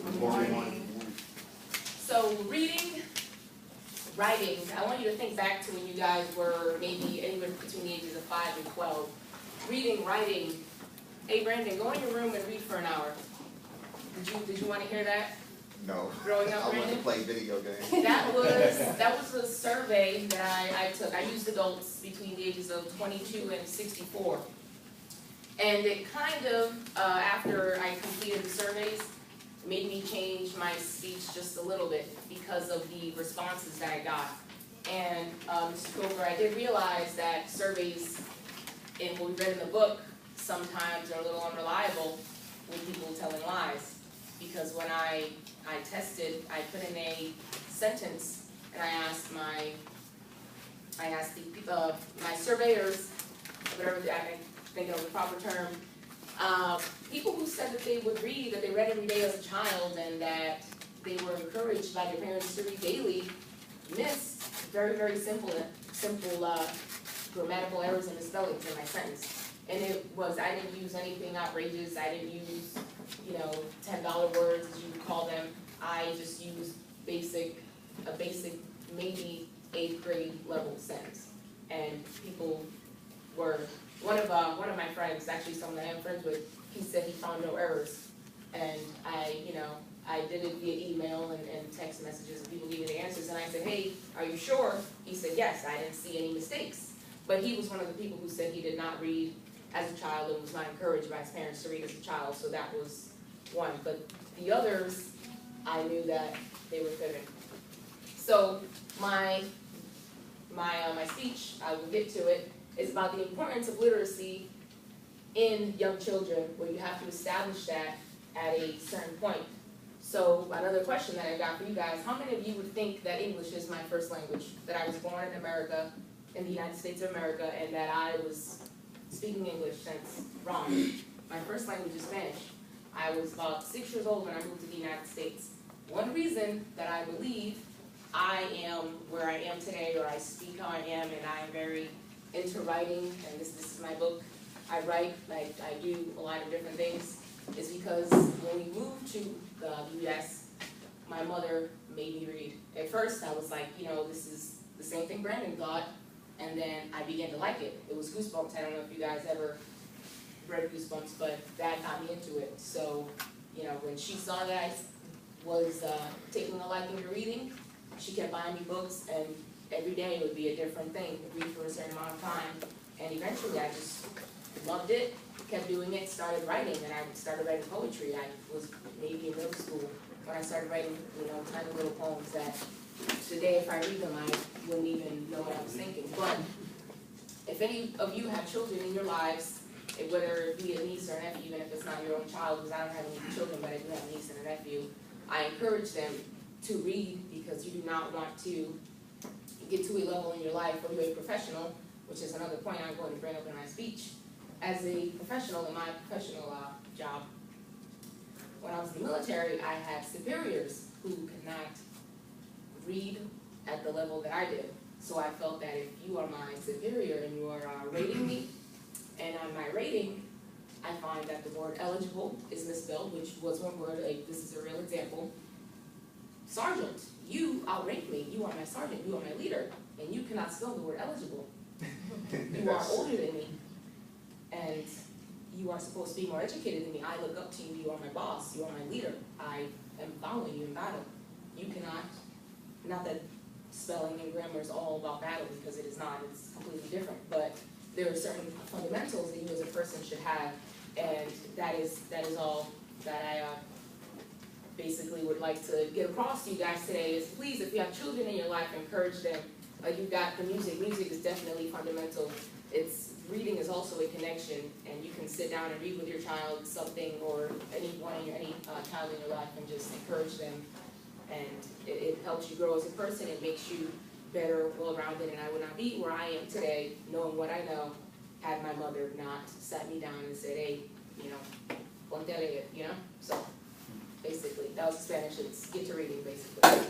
Good morning. So reading, writing, I want you to think back to when you guys were maybe anywhere between the ages of 5 and 12. Reading, writing. Hey Brandon, go in your room and read for an hour. Did you want to hear that? No. Growing up, I want Brandon? to play video games. That was a survey that I took. I used adults between the ages of 22 and 64. And it kind of, after I completed the surveys, made me change my speech just a little bit because of the responses that I got. And Mr. Coker, I did realize that surveys, in what we read in the book, sometimes are a little unreliable with people telling lies. Because when I tested, I put in a sentence and I asked my surveyors, whatever I think of the proper term, people who said that they would read, that they read every day as a child and that they were encouraged by their parents to read daily, missed very, very simple grammatical errors and misspellings in my sentence. And it was, I didn't use anything outrageous, I didn't use, $10 words as you would call them. I just used a basic, maybe 8th grade level sentence. And people were, one of my friends, actually someone that I'm friends with, he said he found no errors. And I did it via email and text messages, and people gave me the answers, and I said, hey, are you sure? He said, yes, I didn't see any mistakes. But he was one of the people who said he did not read as a child and was not encouraged by his parents to read as a child, so that was one. But the others, I knew that they were fibbing. So my speech, I will get to it, is about the importance of literacy in young children, where you have to establish that at a certain point. So another question that I got for you guys, how many of you would think that English is my first language, that I was born in America, in the United States of America, and that I was speaking English since wrong? My first language is Spanish. I was about 6 years old when I moved to the United States. One reason that I believe I am where I am today, or I speak how I am, and I am very into writing, and this is my book. I write, I do a lot of different things, is because when we moved to the U.S., my mother made me read. At first, I was like, this is the same thing Brandon thought, and then I began to like it. It was Goosebumps. I don't know if you guys ever read Goosebumps, but that got me into it. So, when she saw that I was taking a liking to reading, she kept buying me books, and every day it would be a different thing, read for a certain amount of time, and eventually I just loved it, kept doing it, started writing, and I started writing poetry. I was maybe in middle school when I started writing, tiny little poems that today, if I read them, I wouldn't even know what I was thinking. But if any of you have children in your lives, whether it be a niece or a nephew, even if it's not your own child, because I don't have any children, but I do have a niece and a nephew, I encourage them to read, because you do not want to get to a level in your life where you're a professional, which is another point I'm going to bring up in my speech. As a professional in my professional job, when I was in the military, I had superiors who could not read at the level that I did. So I felt that if you are my superior and you are rating me, and on my rating, I find that the word eligible is misspelled, which was one word, this is a real example. Sergeant, you outrank me, you are my sergeant, you are my leader, and you cannot spell the word eligible. You are older than me, and you are supposed to be more educated than me. I look up to you, you are my boss, you are my leader. I am following you in battle. You cannot, not that spelling and grammar is all about battle, because it is not, it's completely different, but there are certain fundamentals that you as a person should have, and that is all that I basically would like to get across to you guys today is, please, if you have children in your life, encourage them. Like you've got the music. Music is definitely fundamental. Reading is also a connection, and you can sit down and read with your child something, or any child in your life, and just encourage them. And it helps you grow as a person. It makes you better, well-rounded, and I would not be where I am today, knowing what I know, had my mother not sat me down and said, hey, ponte a leer, So basically, that was Spanish. It's get to reading, basically.